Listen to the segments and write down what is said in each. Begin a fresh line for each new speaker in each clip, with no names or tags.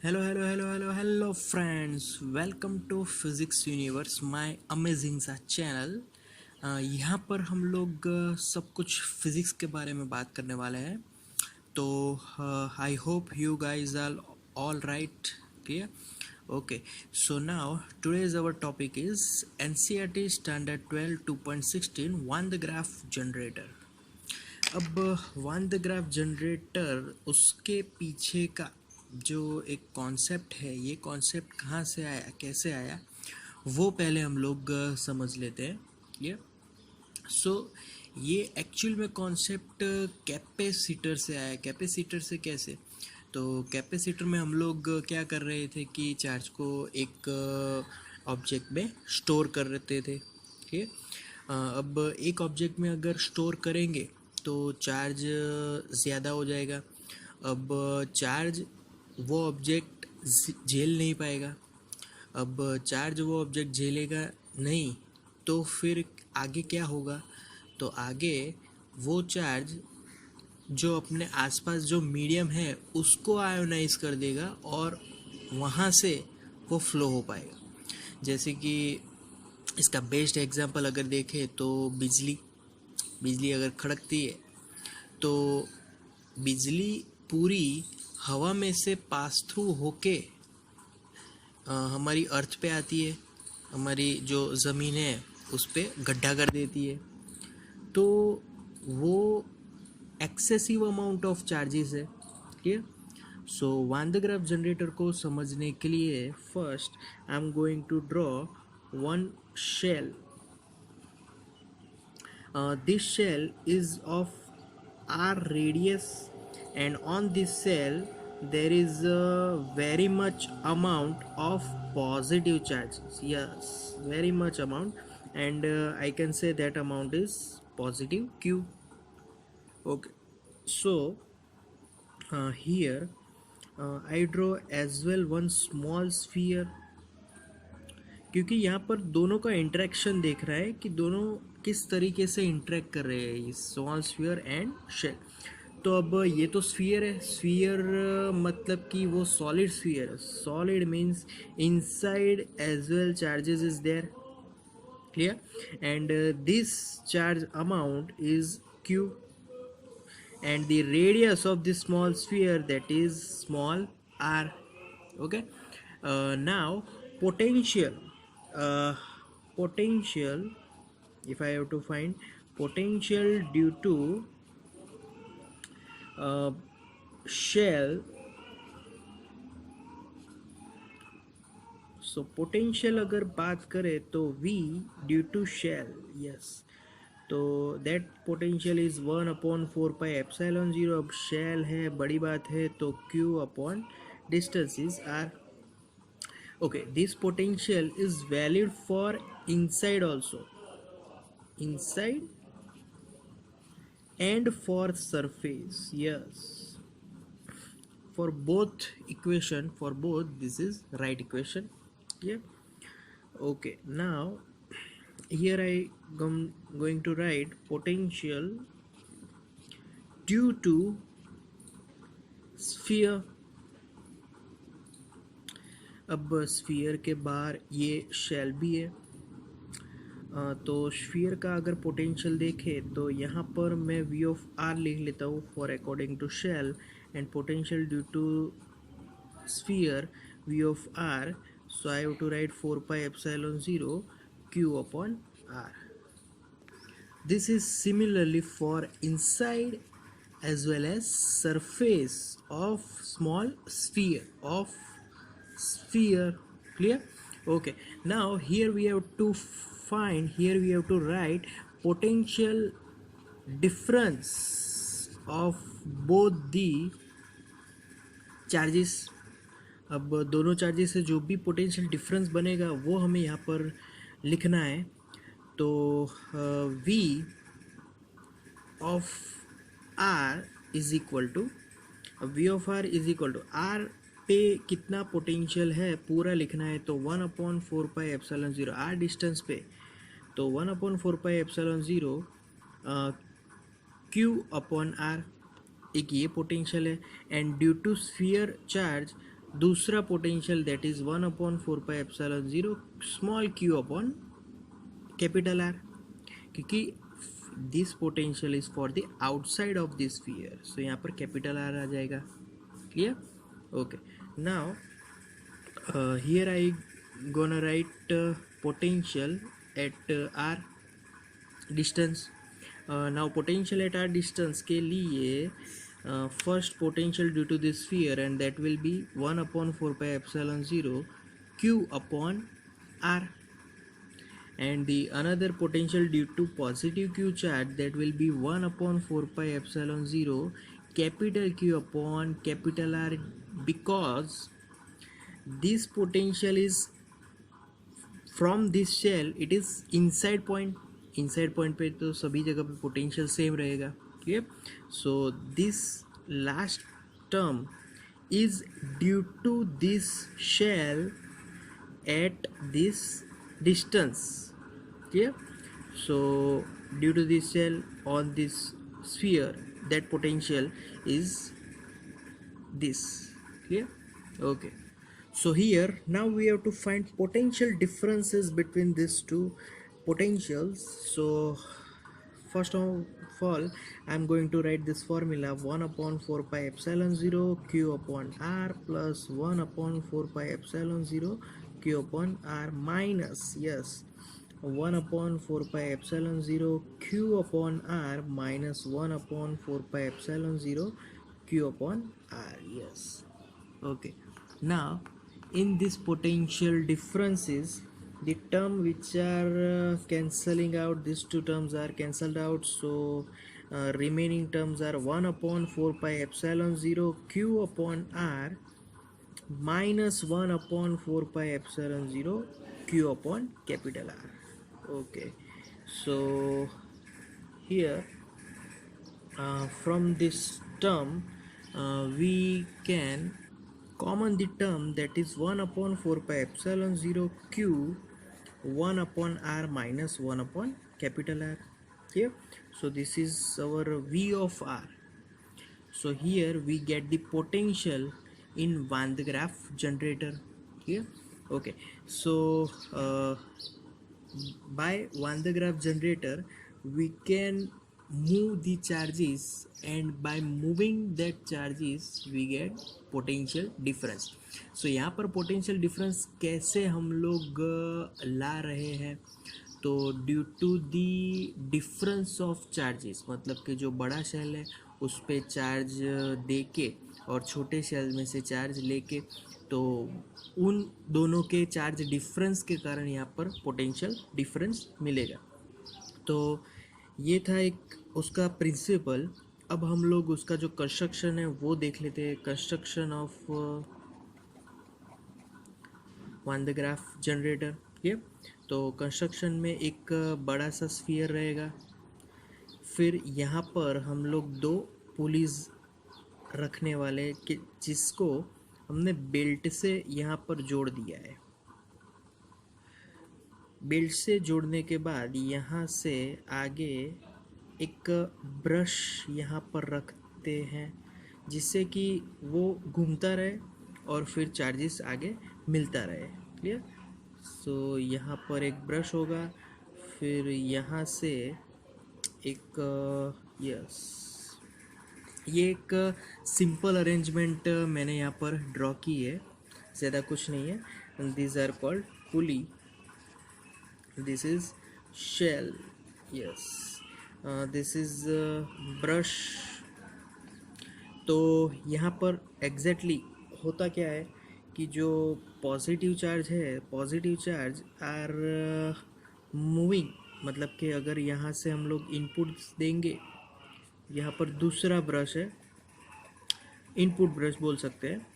Hello, friends. Welcome to Physics Universe, my amazing सा channel. यहाँ पर हम लोग सब कुछ फिज़िक्स के बारे में बात करने वाले हैं. तो I hope you guys are all right. Clear? Okay. So now today's our topic is NCERT Standard 12 2.16 Van de Graaff Generator. अब वन द ग्राफ जनरेटर उसके पीछे का जो एक कॉन्सेप्ट है, ये कॉन्सेप्ट कहाँ से आया, कैसे आया, वो पहले हम लोग समझ लेते हैं. ये सो ये एक्चुअल में कॉन्सेप्ट कैपेसिटर से आया. कैपेसिटर से कैसे? तो कैपेसिटर में हम लोग क्या कर रहे थे कि चार्ज को एक ऑब्जेक्ट में स्टोर कर रहे थे. ठीक है. अब एक ऑब्जेक्ट में अगर स्टोर करेंगे तो चार्ज ज़्यादा हो जाएगा. अब चार्ज वो ऑब्जेक्ट झेल नहीं पाएगा. अब चार्ज वो ऑब्जेक्ट झेलेगा नहीं तो फिर आगे क्या होगा? तो आगे वो चार्ज जो अपने आसपास जो मीडियम है उसको आयोनाइज कर देगा और वहाँ से वो फ्लो हो पाएगा. जैसे कि इसका बेस्ट एग्जांपल अगर देखें तो बिजली अगर खड़कती है तो बिजली पूरी हवा में से पास थ्रू होके हमारी अर्थ पे आती है. हमारी जो ज़मीन है उस पे गड्ढा कर देती है. तो वो एक्सेसिव अमाउंट ऑफ चार्जेस है. ठीक है. So Van de Graaff generator को समझने के लिए first I am going to draw one shell. This shell is of r radius, and on this shell there is a very much amount of positive charges. Yes, very much amount, and I can say that amount is positive q. Okay, so here I draw as well one small sphere, क्योंकि यहाँ पर दोनों का interaction देख रहा है कि दोनों किस तरीके से इंटरेक्ट कर रहे हैं, स्मॉल स्फीयर एंड शेल. तो अब ये तो स्फीयर है. स्फीयर मतलब कि वो सॉलिड स्फीयर है. Solid means inside as well charges is there. Clear? And this charge amount is q, and the radius of this small sphere, that is small r. Okay. Now potential. uh, Potential, if I have to find potential due to shell. So potential अगर बात करें तो v due to shell. Yes. तो that potential is 1/4πε0. अब shell है, बड़ी बात है, तो q upon distance is r. Okay, this potential is valid for inside also, inside and for surface. Yes, for both equation, for both this is right equation. Yeah. Okay, now here I am going to write potential due to sphere. अब sphere के बाहर ये shell भी है. तो sphere का अगर potential देखें तो यहाँ पर मैं v ऑफ r लिख लेता हूँ for according to shell, and potential due to sphere v of r. So I have to write 4πε0 q upon r. This is similarly for inside as well as surface of small sphere. Clear? Okay, now here we have to write potential difference of both the charges. अब दोनों charges से जो भी potential difference बनेगा वो हमें यहाँ पर लिखना है. तो v of r is equal to r पे कितना पोटेंशियल है पूरा लिखना है. तो 1/4πε0 r डिस्टेंस पे, तो 1/4πε0 q अपॉन r, एक ये पोटेंशियल है. And due to sphere charge दूसरा potential that is 1/4πε0 small q upon capital R, क्योंकि this potential is for the outside of this sphere, so यहाँ पर कैपिटल आर आ जाएगा. Clear? Okay. Now here I gonna write potential at r distance. Now potential at r distance के लिए first potential due to this sphere, and that will be 1/4πε0 q upon r, and the another potential due to positive q charge, that will be 1/4πε0 capital Q upon capital R, because this potential is from this shell, it is inside point. inside point पे तो सभी जगह पे potential same रहेगा. Clear? So this last term is due to this shell at this distance. Clear? So due to this shell on this sphere, that potential is this. Clear? Okay. So here now we have to find potential differences between these two potentials. So first of all, I'm going to write this formula: 1/4πε0 q upon r plus 1/4πε0 q upon r minus, yes, 1/4πε0 q upon r minus 1/4πε0 q upon r. Yes. Okay. Now in this potential differences, the term which are cancelling out, these two terms are cancelled out, so remaining terms are 1/4πε0 q upon r minus 1/4πε0 q upon capital R. Okay, so here from this term we can common the term that is 1/4πε0 q 1 upon r minus 1 upon capital R. Here, so this is our V of r. So here we get the potential in Van de Graaff generator. Here, okay, so by Van de Graaff generator we can move the charges, and by moving that charges we get potential difference. So यहाँ पर potential difference कैसे हम लोग ला रहे हैं, तो due to the difference of charges, मतलब कि जो बड़ा शेल है उस पर चार्ज दे के और छोटे शेल में से चार्ज लेके, तो उन दोनों के चार्ज डिफरेंस के कारण यहाँ पर पोटेंशियल डिफरेंस मिलेगा. तो ये था एक उसका प्रिंसिपल. अब हम लोग उसका जो कंस्ट्रक्शन है वो देख लेते हैं. Construction of one de Graaff generator. ये तो कंस्ट्रक्शन में एक बड़ा सा स्फीयर रहेगा, फिर यहाँ पर हम लोग दो पुलीज रखने वाले कि जिसको हमने बेल्ट से यहाँ पर जोड़ दिया है. बेल्ट से जोड़ने के बाद यहाँ से आगे एक ब्रश यहाँ पर रखते हैं जिससे कि वो घूमता रहे और फिर चार्जेस आगे मिलता रहे. क्लियर? सो यहाँ पर एक ब्रश होगा, फिर यहाँ से एक यस, ये एक सिंपल अरेंजमेंट मैंने यहाँ पर ड्रॉ की है, ज़्यादा कुछ नहीं है. These are called pulley. This is shell. Yes. This is brush. तो यहाँ पर एग्जैक्टली होता क्या है कि जो पॉजिटिव चार्ज है, पॉजिटिव चार्ज आर मूविंग, मतलब कि अगर यहाँ से हम लोग इनपुट देंगे, यहाँ पर दूसरा ब्रश है, इनपुट ब्रश बोल सकते हैं.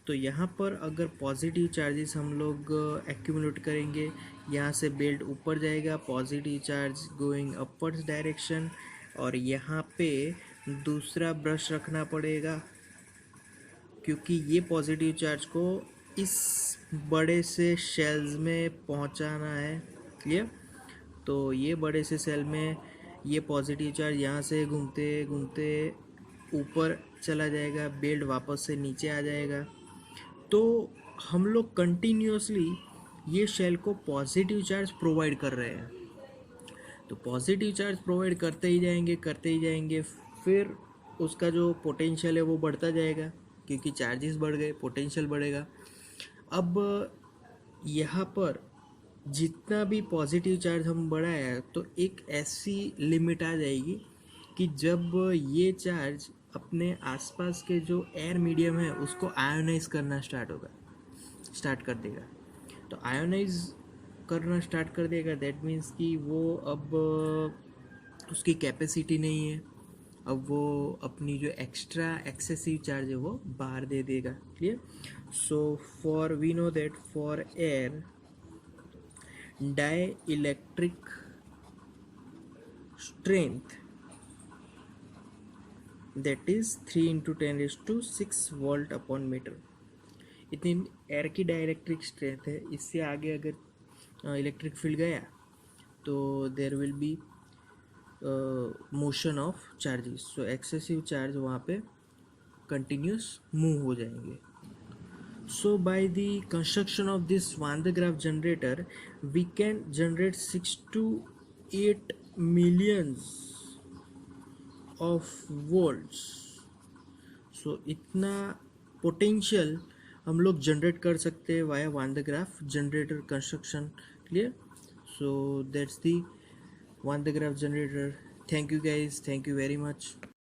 तो यहाँ पर अगर पॉजिटिव चार्जेस हम लोग एक्यूमुलेट करेंगे, यहाँ से बेल्ट ऊपर जाएगा, positive charge going upwards direction, और यहाँ पे दूसरा ब्रश रखना पड़ेगा क्योंकि ये पॉजिटिव चार्ज को इस बड़े से शेल्स में पहुँचाना है. क्लियर? तो ये बड़े से सेल में ये पॉजिटिव चार्ज यहाँ से घूमते घूमते ऊपर चला जाएगा, बेल्ट वापस से नीचे आ जाएगा. तो हम लोग कंटिन्यूसली ये शेल को पॉजिटिव चार्ज प्रोवाइड कर रहे हैं। तो पॉजिटिव चार्ज प्रोवाइड करते ही जाएंगे, फिर उसका जो पोटेंशियल है वो बढ़ता जाएगा, क्योंकि चार्जेस बढ़ गए, पोटेंशियल बढ़ेगा। अब यहाँ पर जितना भी पॉजिटिव चार्ज हम बढ़ाया, तो एक ऐसी लिमिट आ जाएगी कि जब ये चार्ज अपने आसपास के जो एयर मीडियम है उसको आयोनाइज करना स्टार्ट कर देगा। तो आयोनाइज करना स्टार्ट कर देगा, दैट मीन्स कि वो अब उसकी कैपेसिटी नहीं है, अब वो अपनी जो एक्स्ट्रा एक्सेसिव चार्ज है वो बाहर दे देगा। Clear? So for we know that for air dielectric strength, that is 3 into 10 raised to 6 volt upon metre, इतनी एयर की डायइलेक्ट्रिक स्ट्रेंथ है। इससे आगे अगर इलेक्ट्रिक फील्ड गया तो there will be motion of charges, so excessive charge वहाँ पे कंटिन्यूस मूव हो जाएंगे। So by the construction of this Van de Graaff generator, we can generate 6 to 8 millions of volts. So इतना potential हम लोग generate कर सकते हैं via one de Graaff generator construction. Clear? So that's the one de Graaff generator. Thank you guys, thank you very much.